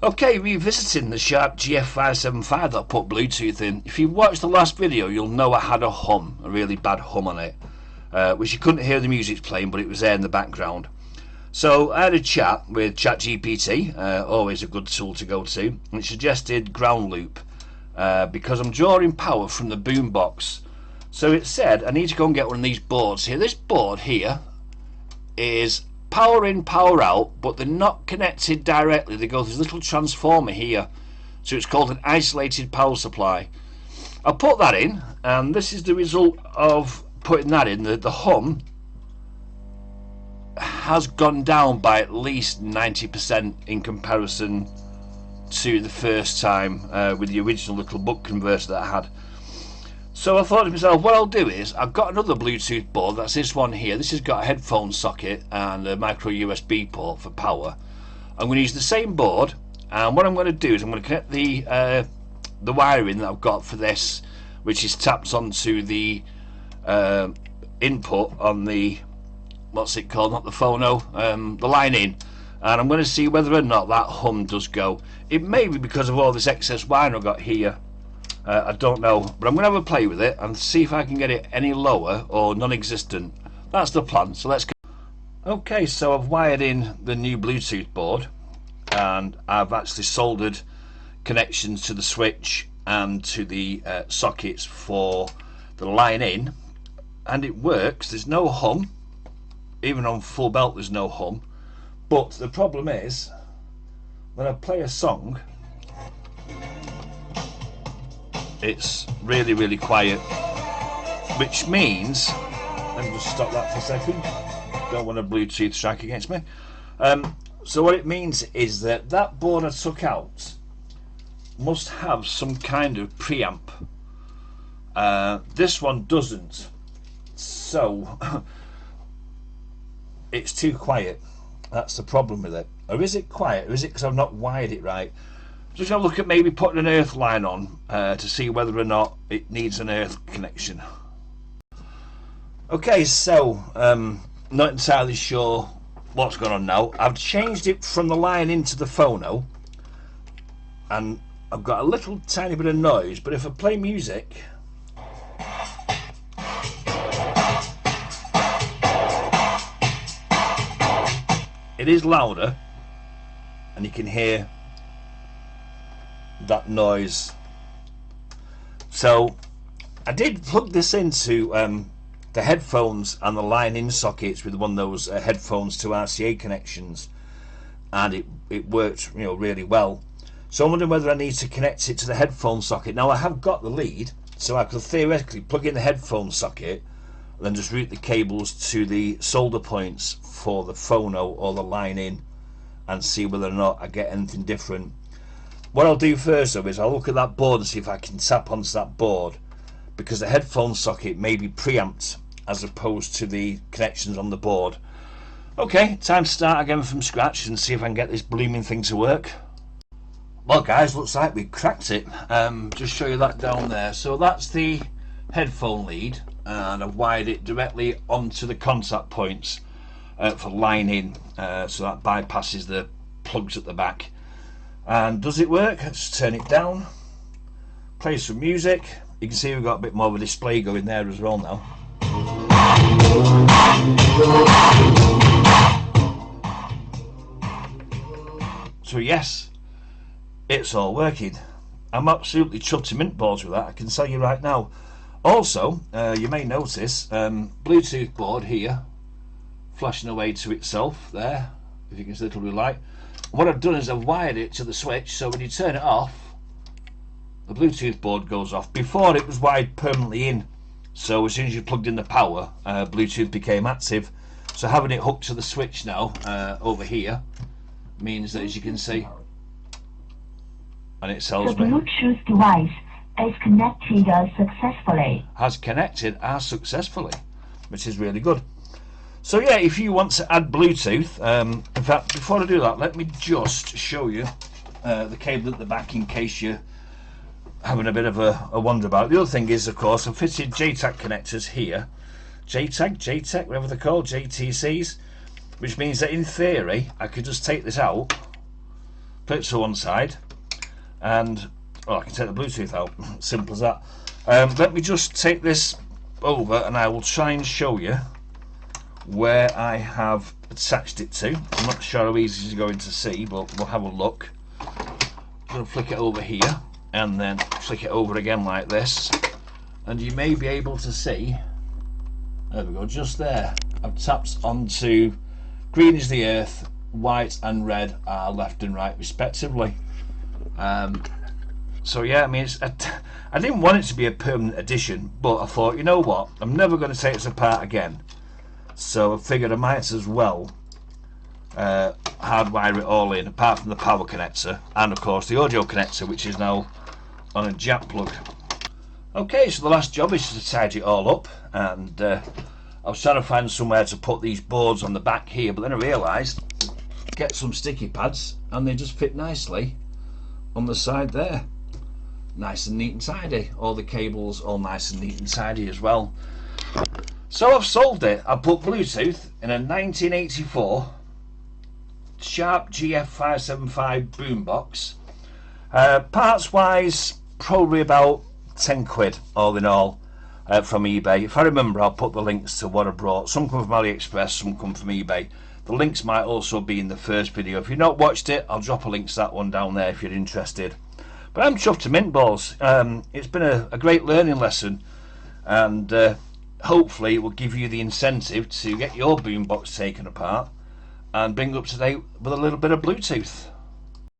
Okay, revisiting the Sharp GF575 that I put Bluetooth in. If you watched the last video, you'll know I had a hum, a really bad hum on it, which you couldn't hear the music playing, but it was there in the background. So I had a chat with ChatGPT, always a good tool to go to, and it suggested ground loop because I'm drawing power from the boombox. So it said I need to go and get one of these boards here. This board here is power in, power out, but they're not connected directly. They go through this little transformer here, so it's called an isolated power supply. I put that in, and this is the result of putting that in. The hum has gone down by at least 90% in comparison to the first time with the original little buck converter that I had. So I thought to myself, what I'll do is, I've got another Bluetooth board, that's this one here. This has got a headphone socket and a micro USB port for power. I'm going to use the same board, and what I'm going to do is I'm going to connect the wiring that I've got for this, which is tapped onto the input on the, what's it called, not the phono, the line in, and I'm going to see whether or not that hum does go. It may be because of all this excess wire I've got here. I don't know, but I'm going to have a play with it and see if I can get it any lower or non-existent. That's the plan, so let's go. Okay, so I've wired in the new Bluetooth board, and I've actually soldered connections to the switch and to the sockets for the line in, and it works. There's no hum, even on full belt there's no hum, but the problem is when I play a song, it's really quiet, which means, let me just stop that for a second, don't want a Bluetooth strike against me. So what it means is that that board I took out must have some kind of preamp. This one doesn't, so it's too quiet. That's the problem with it. Or is it quiet, or is it because I've not wired it right? Just going to look at maybe putting an earth line on to see whether or not it needs an earth connection. Okay, so not entirely sure what's going on now. I've changed it from the line into the phono, and I've got a little tiny bit of noise, but if I play music, it is louder, and you can hear that noise. So I did plug this into the headphones and the line in sockets with one of those headphones to RCA connections, and it worked, you know, really well. So I'm wondering whether I need to connect it to the headphone socket. Now I have got the lead, so I could theoretically plug in the headphone socket and then just route the cables to the solder points for the phono or the line in and see whether or not I get anything different. What I'll do first though is I'll look at that board and see if I can tap onto that board, because the headphone socket may be preamped as opposed to the connections on the board. Okay, time to start again from scratch and see if I can get this blooming thing to work. Well guys, looks like we cracked it. Just show you that down there. So that's the headphone lead, and I've wired it directly onto the contact points for line in, so that bypasses the plugs at the back. And does it work? Let's turn it down, play some music. You can see we've got a bit more of a display going there as well now. So yes, it's all working. I'm absolutely chuffed to mint balls with that, I can tell you right now. Also, you may notice Bluetooth board here flashing away to itself there, if you can see a little bit of light. What I've done is I've wired it to the switch, so when you turn it off, the Bluetooth board goes off. Before it was wired permanently in, so as soon as you plugged in the power, Bluetooth became active. So having it hooked to the switch now over here means that, as you can see, and it tells me, the Bluetooth device is connected successfully. Has connected successfully, which is really good. So yeah, if you want to add Bluetooth, in fact, before I do that, let me just show you the cable at the back in case you're having a bit of a wonder about it. The other thing is, of course, I've fitted JTAG connectors here. JTAG, whatever they're called, JTCs, which means that in theory, I could just take this out, put it to one side, and I can take the Bluetooth out. Simple as that. Let me just take this over and I will try and show you where I have attached it to. I'm not sure how easy it's going to see, but we'll have a look. I'm going to flick it over here and then flick it over again like this, and you may be able to see, there we go, just there I've tapped onto green is the earth, white and red are left and right respectively. So yeah, I mean, I didn't want it to be a permanent addition, but I thought, you know what, I'm never going to take this apart again, so I figured I might as well hardwire it all in, apart from the power connector and of course the audio connector, which is now on a jack plug. Okay, so the last job is to tidy it all up, and I was trying to find somewhere to put these boards on the back here, but then I realised get some sticky pads and they just fit nicely on the side there, nice and neat and tidy. All the cables all nice and neat and tidy as well. So I've solved it. I put Bluetooth in a 1984 Sharp GF575 boombox. Parts wise, probably about 10 quid all in all from eBay. If I remember, I'll put the links to what I brought. Some come from AliExpress, some come from eBay. The links might also be in the first video. If you've not watched it, I'll drop a link to that one down there if you're interested. But I'm chuffed to mint balls. It's been a great learning lesson, and hopefully it will give you the incentive to get your boombox taken apart and bring up to date with a little bit of Bluetooth.